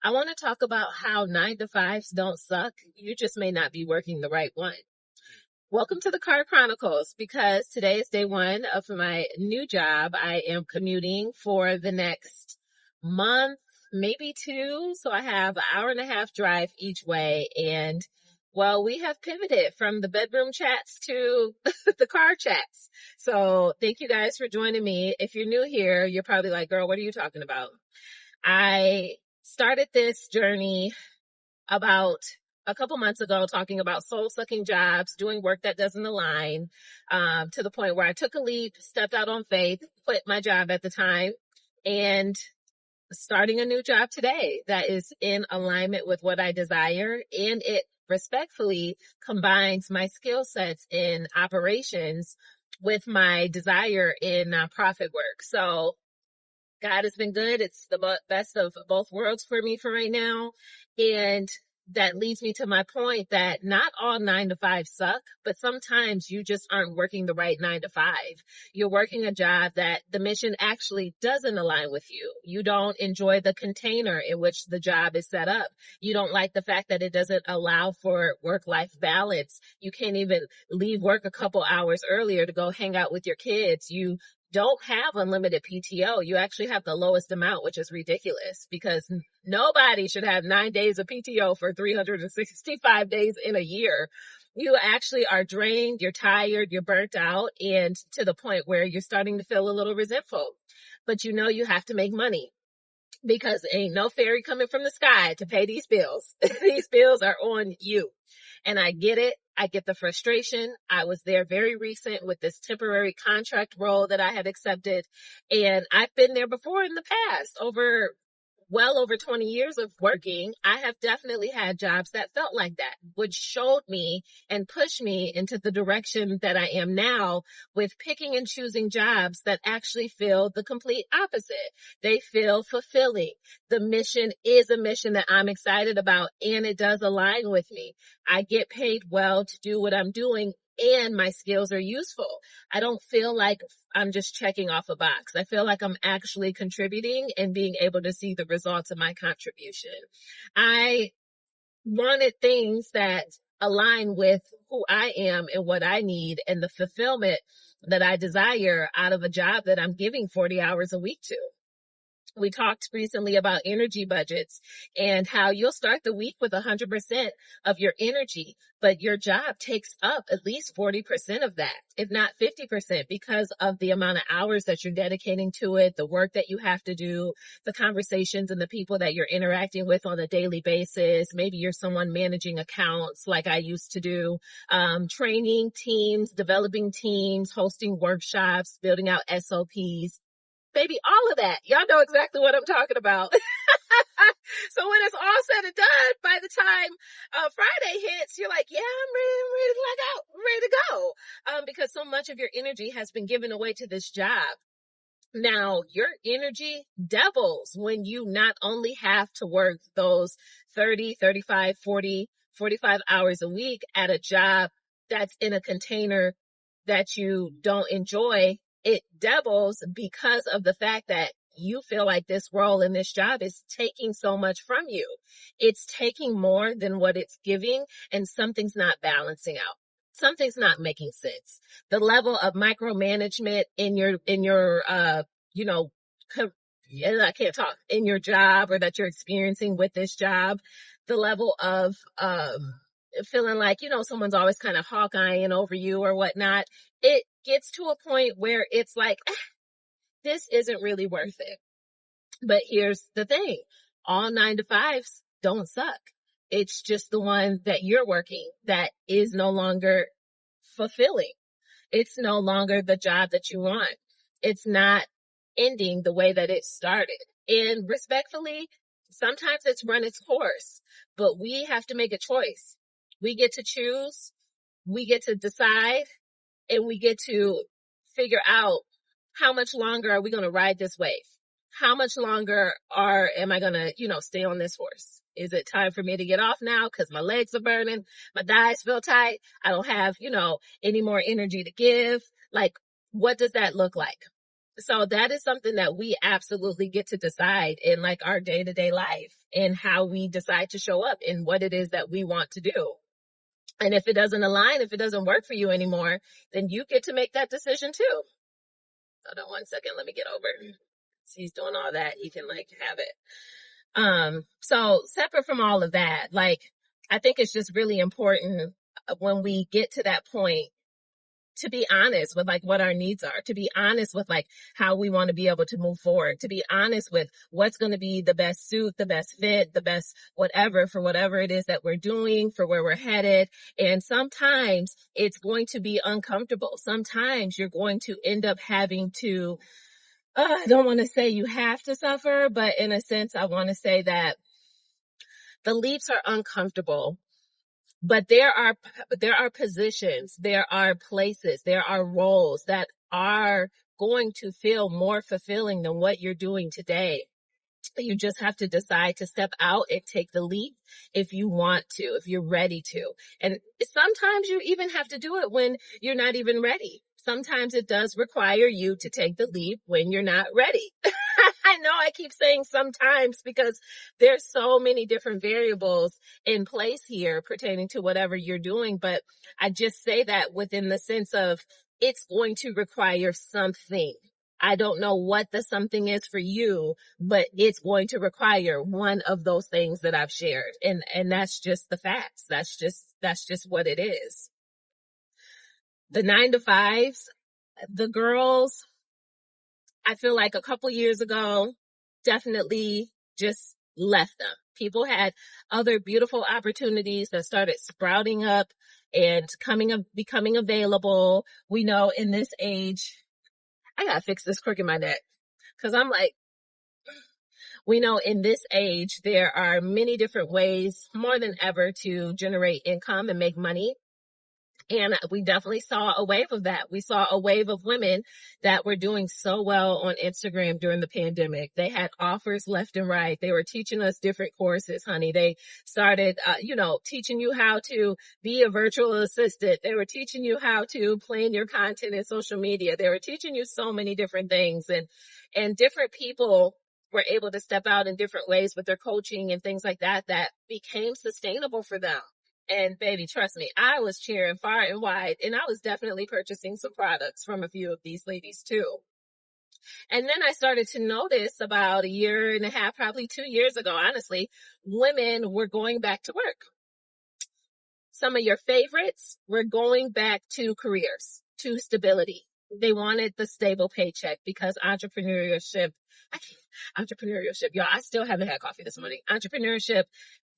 I want to talk about how 9 to 5s don't suck. You just may not be working the right one. Welcome to the Car Chronicles because today is day one of my new job. I am commuting for the next month, maybe two. So I have an hour and a half drive each way. And well, we have pivoted from the bedroom chats to the car chats. So thank you guys for joining me. If you're new here, you're probably like, girl, what are you talking about? I started this journey about a couple months ago talking about soul sucking jobs, doing work that doesn't align, to the point where I took a leap, stepped out on faith, quit my job at the time, and starting a new job today that is in alignment with what I desire. And it respectfully combines my skill sets in operations with my desire in nonprofit work. So God has been good. It's the best of both worlds for me for right now. And that leads me to my point that not all 9 to 5 suck, but sometimes you just aren't working the right 9 to 5. You're working a job that the mission actually doesn't align with you. You don't enjoy the container in which the job is set up. You don't like the fact that it doesn't allow for work-life balance. You can't even leave work a couple hours earlier to go hang out with your kids. You don't have unlimited PTO. You actually have the lowest amount, which is ridiculous because nobody should have 9 days of PTO for 365 days in a year. You actually are drained, you're tired, you're burnt out, and to the point where you're starting to feel a little resentful. But you know you have to make money because ain't no fairy coming from the sky to pay these bills. These bills are on you. And I get it. I get the frustration. I was there very recent with this temporary contract role that I had accepted. And I've been there before in the past, well over 20 years of working. I have definitely had jobs that felt like that, which showed me and pushed me into the direction that I am now with picking and choosing jobs that actually feel the complete opposite. They feel fulfilling. The mission is a mission that I'm excited about and it does align with me. I get paid well to do what I'm doing and my skills are useful. I don't feel like I'm just checking off a box. I feel like I'm actually contributing and being able to see the results of my contribution. I wanted things that align with who I am and what I need and the fulfillment that I desire out of a job that I'm giving 40 hours a week to. We talked recently about energy budgets and how you'll start the week with 100% of your energy, but your job takes up at least 40% of that, if not 50%, because of the amount of hours that you're dedicating to it, the work that you have to do, the conversations and the people that you're interacting with on a daily basis. Maybe you're someone managing accounts like I used to do, training teams, developing teams, hosting workshops, building out SOPs. Baby, all of that. Y'all know exactly what I'm talking about. So when it's all said and done, by the time Friday hits, you're like, yeah, I'm ready to let out, ready to go. Because so much of your energy has been given away to this job. Now, your energy doubles when you not only have to work those 30, 35, 40, 45 hours a week at a job that's in a container that you don't enjoy. It doubles because of the fact that you feel like this role in this job is taking so much from you. It's taking more than what it's giving, and something's not balancing out. Something's not making sense. The level of micromanagement in your you know, I can't talk, in your job or that you're experiencing with this job, the level of feeling like, someone's always kind of hawk-eyeing over you or whatnot, it gets to a point where it's like, this isn't really worth it. But here's the thing. All 9 to 5s don't suck. It's just the one that you're working that is no longer fulfilling. It's no longer the job that you want. It's not ending the way that it started. And respectfully, sometimes it's run its course, but we have to make a choice. We get to choose, we get to decide, and we get to figure out how much longer are we going to ride this wave? How much longer am I going to, stay on this horse? Is it time for me to get off now because my legs are burning, my thighs feel tight, I don't have, any more energy to give? Like, what does that look like? So that is something that we absolutely get to decide in like our day-to-day life. in how we decide to show up and what it is that we want to do. And if it doesn't align, if it doesn't work for you anymore, then you get to make that decision too. Hold on one second. Let me get over. So he's doing all that. He can like have it. So separate from all of that, like, I think it's just really important when we get to that point to be honest with like what our needs are, to be honest with like how we want to be able to move forward, to be honest with what's going to be the best suit, the best fit, the best whatever for whatever it is that we're doing, for where we're headed. And sometimes it's going to be uncomfortable. Sometimes you're going to end up having to, I don't want to say you have to suffer, but in a sense, I want to say that the leaps are uncomfortable. But there are positions, there are places, there are roles that are going to feel more fulfilling than what you're doing today. You just have to decide to step out and take the leap if you want to, if you're ready to. And sometimes you even have to do it when you're not even ready. Sometimes it does require you to take the leap when you're not ready. I know I keep saying sometimes because there's so many different variables in place here pertaining to whatever you're doing. But I just say that within the sense of it's going to require something. I don't know what the something is for you, but it's going to require one of those things that I've shared. And that's just the facts. That's just what it is. The 9-to-5s, the girls, I feel like a couple years ago, definitely just left them. People had other beautiful opportunities that started sprouting up and becoming available. We know in this age, I gotta fix this crook in my neck because I'm like, we know in this age, there are many different ways, more than ever, to generate income and make money. And we definitely saw a wave of that. We saw a wave of women that were doing so well on Instagram during the pandemic. They had offers left and right. They were teaching us different courses, honey. They started, teaching you how to be a virtual assistant. They were teaching you how to plan your content in social media. They were teaching you so many different things, and different people were able to step out in different ways with their coaching and things like that became sustainable for them. And baby, trust me, I was cheering far and wide, and I was definitely purchasing some products from a few of these ladies too. And then I started to notice about a year and a half, probably 2 years ago, honestly, women were going back to work. Some of your favorites were going back to careers, to stability. They wanted the stable paycheck because entrepreneurship, y'all, I still haven't had coffee this morning. Entrepreneurship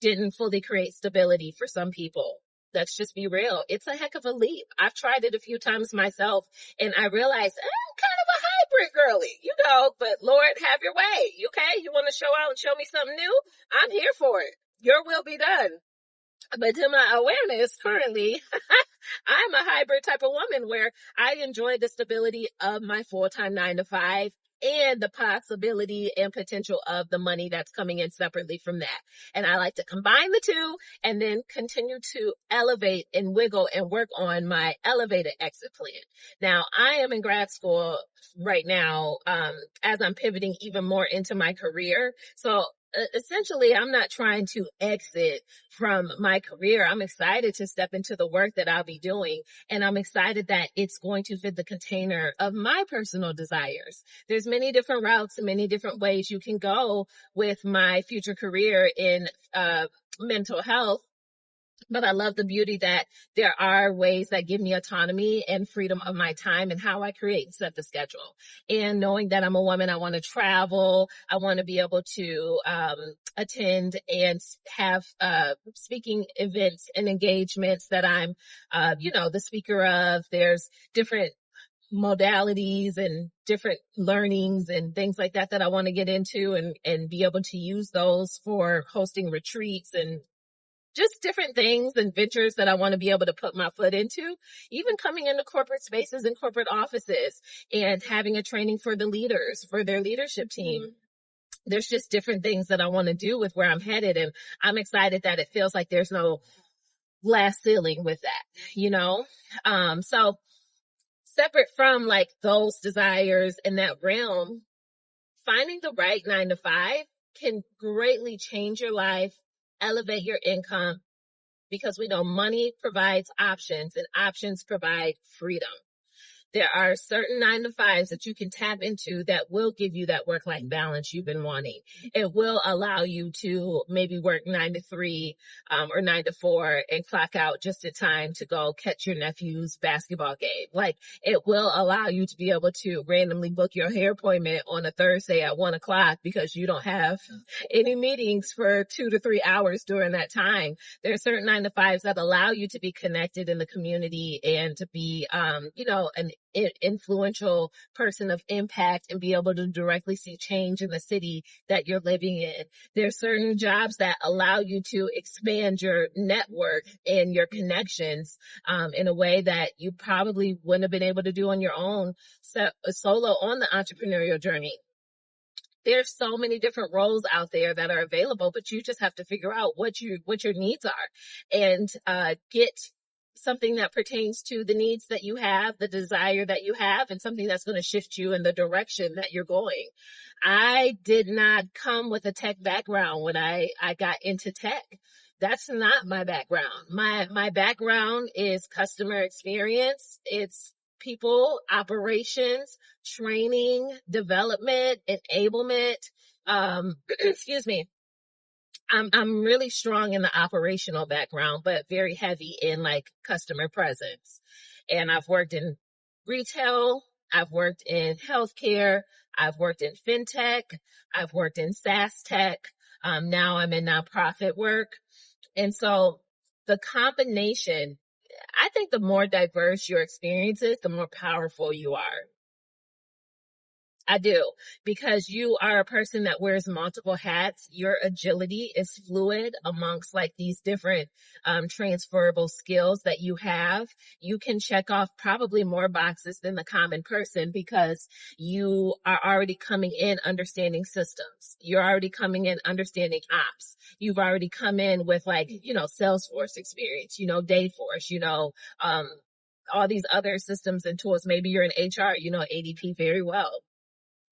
didn't fully create stability for some people. Let's just be real. It's a heck of a leap. I've tried it a few times myself, and I realized I'm kind of a hybrid girly, but Lord, have your way. Okay? You want to show out and show me something new? I'm here for it. Your will be done. But to my awareness, currently, I'm a hybrid type of woman where I enjoy the stability of my full-time 9-to-5 and the possibility and potential of the money that's coming in separately from that. And I like to combine the two and then continue to elevate and wiggle and work on my elevated exit plan. Now, I am in grad school right now, as I'm pivoting even more into my career. So essentially, I'm not trying to exit from my career. I'm excited to step into the work that I'll be doing. And I'm excited that it's going to fit the container of my personal desires. There's many different routes and many different ways you can go with my future career in mental health. But I love the beauty that there are ways that give me autonomy and freedom of my time and how I create and set the schedule. And knowing that I'm a woman, I want to travel. I want to be able to attend and have speaking events and engagements that I'm, the speaker of. There's different modalities and different learnings and things like that I want to get into and be able to use those for hosting retreats and just different things and ventures that I want to be able to put my foot into, even coming into corporate spaces and corporate offices and having a training for the leaders, for their leadership team. There's just different things that I want to do with where I'm headed. And I'm excited that it feels like there's no glass ceiling with that, so separate from like those desires in that realm, finding the right 9-to-5 can greatly change your life, elevate your income, because we know money provides options and options provide freedom. There are certain 9 to 5s that you can tap into that will give you that work-life balance you've been wanting. It will allow you to maybe work 9 to 3 or 9 to 4 and clock out just in time to go catch your nephew's basketball game. Like, it will allow you to be able to randomly book your hair appointment on a Thursday at 1 o'clock because you don't have any meetings for 2 to 3 hours during that time. There are certain 9 to 5s that allow you to be connected in the community and to be, an influential person of impact and be able to directly see change in the city that you're living in. There's certain jobs that allow you to expand your network and your connections in a way that you probably wouldn't have been able to do on your own, solo on the entrepreneurial journey. There's so many different roles out there that are available, but you just have to figure out what your needs are and get something that pertains to the needs that you have, the desire that you have, and something that's going to shift you in the direction that you're going. I did not come with a tech background when I got into tech. That's not my background. My background is customer experience. It's people, operations, training, development, enablement. Excuse me. I'm really strong in the operational background, but very heavy in like customer presence. And I've worked in retail, I've worked in healthcare, I've worked in fintech, I've worked in SaaS tech. Now I'm in nonprofit work. And so the combination, I think the more diverse your experience is, the more powerful you are. I do, because you are a person that wears multiple hats. Your agility is fluid amongst like these different transferable skills that you have. You can check off probably more boxes than the common person because you are already coming in understanding systems. You're already coming in understanding ops. You've already come in with like, Salesforce experience, Dayforce, all these other systems and tools. Maybe you're in HR, ADP very well.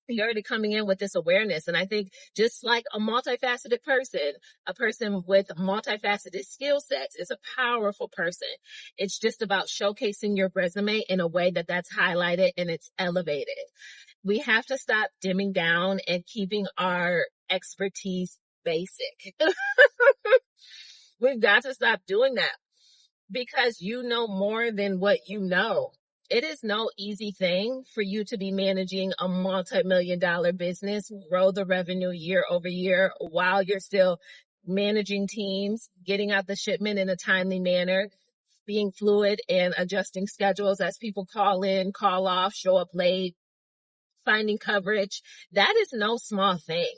You're already coming in with this awareness. And I think just like a multifaceted person, a person with multifaceted skill sets is a powerful person. It's just about showcasing your resume in a way that that's highlighted and it's elevated. We have to stop dimming down and keeping our expertise basic. We've got to stop doing that because you know more than what you know. It is no easy thing for you to be managing a multi-million-dollar business, grow the revenue year over year while you're still managing teams, getting out the shipment in a timely manner, being fluid and adjusting schedules as people call in, call off, show up late, finding coverage. That is no small thing.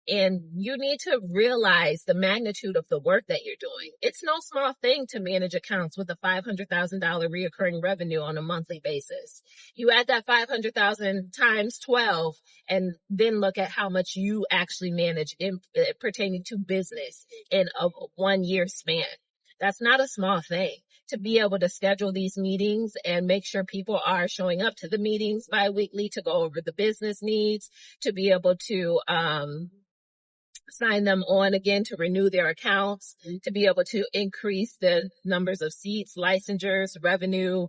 And you need to realize the magnitude of the work that you're doing. It's no small thing to manage accounts with a $500,000 reoccurring revenue on a monthly basis. You add that 500,000 times 12 and then look at how much you actually manage pertaining to business in a 1-year span. That's not a small thing. To be able to schedule these meetings and make sure people are showing up to the meetings bi-weekly to go over the business needs, to be able to sign them on again to renew their accounts, to be able to increase the numbers of seats, licensures, revenue,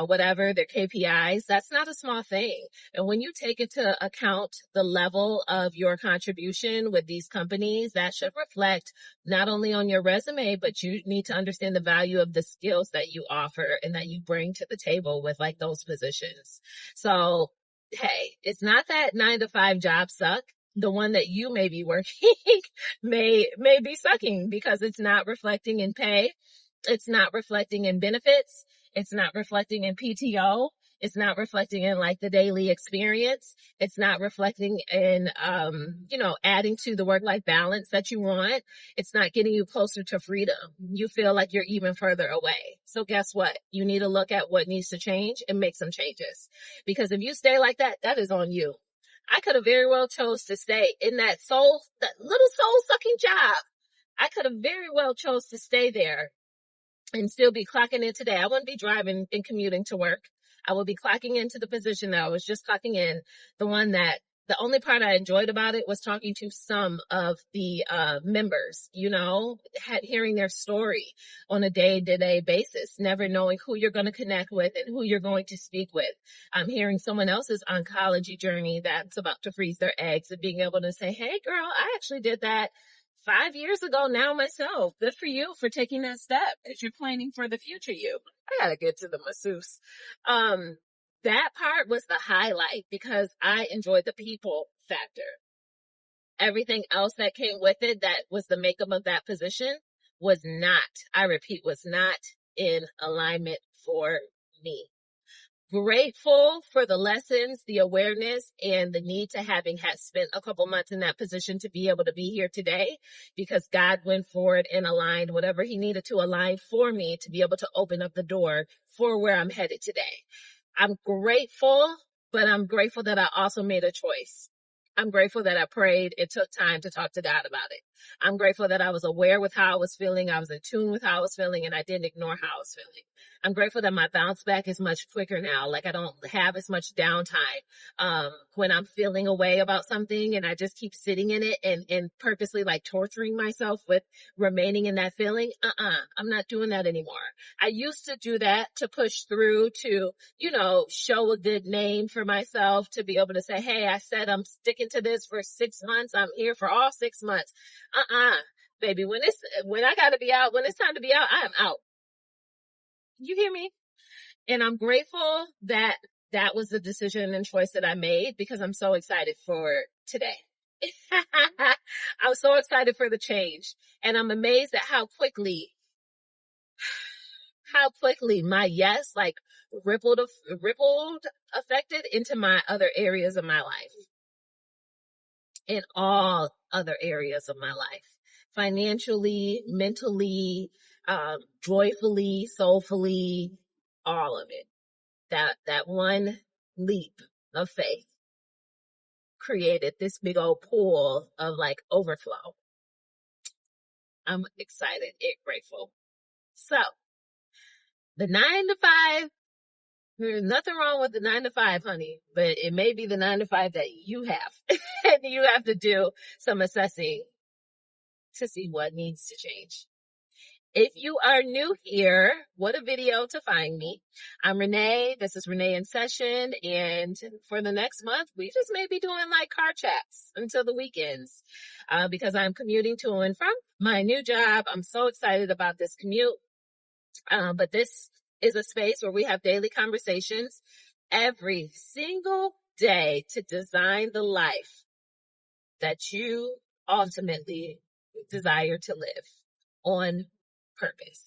whatever their KPIs. That's not a small thing. And when you take into account the level of your contribution with these companies, that should reflect not only on your resume, but you need to understand the value of the skills that you offer and that you bring to the table with like those positions. So, hey, it's not that 9 to 5 jobs suck. The one that you may be working may be sucking because it's not reflecting in pay. It's not reflecting in benefits. It's not reflecting in PTO. It's not reflecting in like the daily experience. It's not reflecting in, adding to the work-life balance that you want. It's not getting you closer to freedom. You feel like you're even further away. So guess what? You need to look at what needs to change and make some changes. Because if you stay like that, that is on you. I could have very well chose to stay in that little soul sucking job. I could have very well chose to stay there and still be clocking in today. I wouldn't be driving and commuting to work. I would be clocking into the position that I was just clocking in, the one that The only part I enjoyed about it was talking to some of the members, hearing their story on a day-to-day basis, never knowing who you're going to connect with and who you're going to speak with. I'm hearing someone else's oncology journey that's about to freeze their eggs and being able to say, hey, girl, I actually did that 5 years ago now myself. Good for you for taking that step as you're planning for the future you. I got to get to the masseuse. That part was the highlight because I enjoyed the people factor. Everything else that came with it, that was the makeup of that position, was not, I repeat, was not in alignment for me. Grateful for the lessons, the awareness, and the need to having had spent a couple months in that position to be able to be here today, because God went forward and aligned whatever he needed to align for me to be able to open up the door for where I'm headed today. I'm grateful, but I'm grateful that I also made a choice. I'm grateful that I prayed and took time to talk to God about it. I'm grateful that I was aware with how I was feeling. I was in tune with how I was feeling, and I didn't ignore how I was feeling. I'm grateful that my bounce back is much quicker now. Like, I don't have as much downtime when I'm feeling a way about something and I just keep sitting in it and purposely like torturing myself with remaining in that feeling. I'm not doing that anymore. I used to do that to push through, to, show a good name for myself, to be able to say, hey, I said I'm sticking to this for 6 months. I'm here for all 6 months. Baby, when I gotta be out, when it's time to be out, I'm out. You hear me? And I'm grateful that that was the decision and choice that I made, because I'm so excited for today. I'm so excited for the change. And I'm amazed at how quickly my yes, like rippled, affected into my other areas of my life. In all other areas of my life. Financially, mentally, joyfully, soulfully, all of it. That one leap of faith created this big old pool of like overflow. I'm excited and grateful. So, the 9 to 5, there's nothing wrong with the 9 to 5, honey, but it may be the 9 to 5 that you have. And you have to do some assessing to see what needs to change. If you are new here, what a video to find me. I'm Renee. This is Renee in Session. And for the next month, we just may be doing like car chats until the weekends, because I'm commuting to and from my new job. I'm so excited about this commute. But this is a space where we have daily conversations every single day to design the life that you ultimately desire to live on purpose.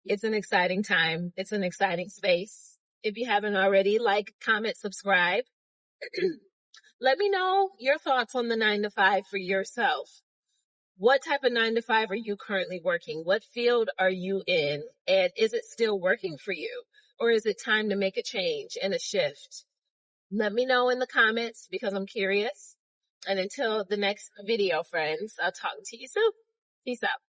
It's an exciting time. It's an exciting space. If you haven't already, like, comment, subscribe. Let me know your thoughts on the 9 to 5 for yourself. What type of 9 to 5 are you currently working? What field are you in? And is it still working for you? Or is it time to make a change and a shift? Let me know in the comments, because I'm curious. And until the next video, friends, I'll talk to you soon. Peace out.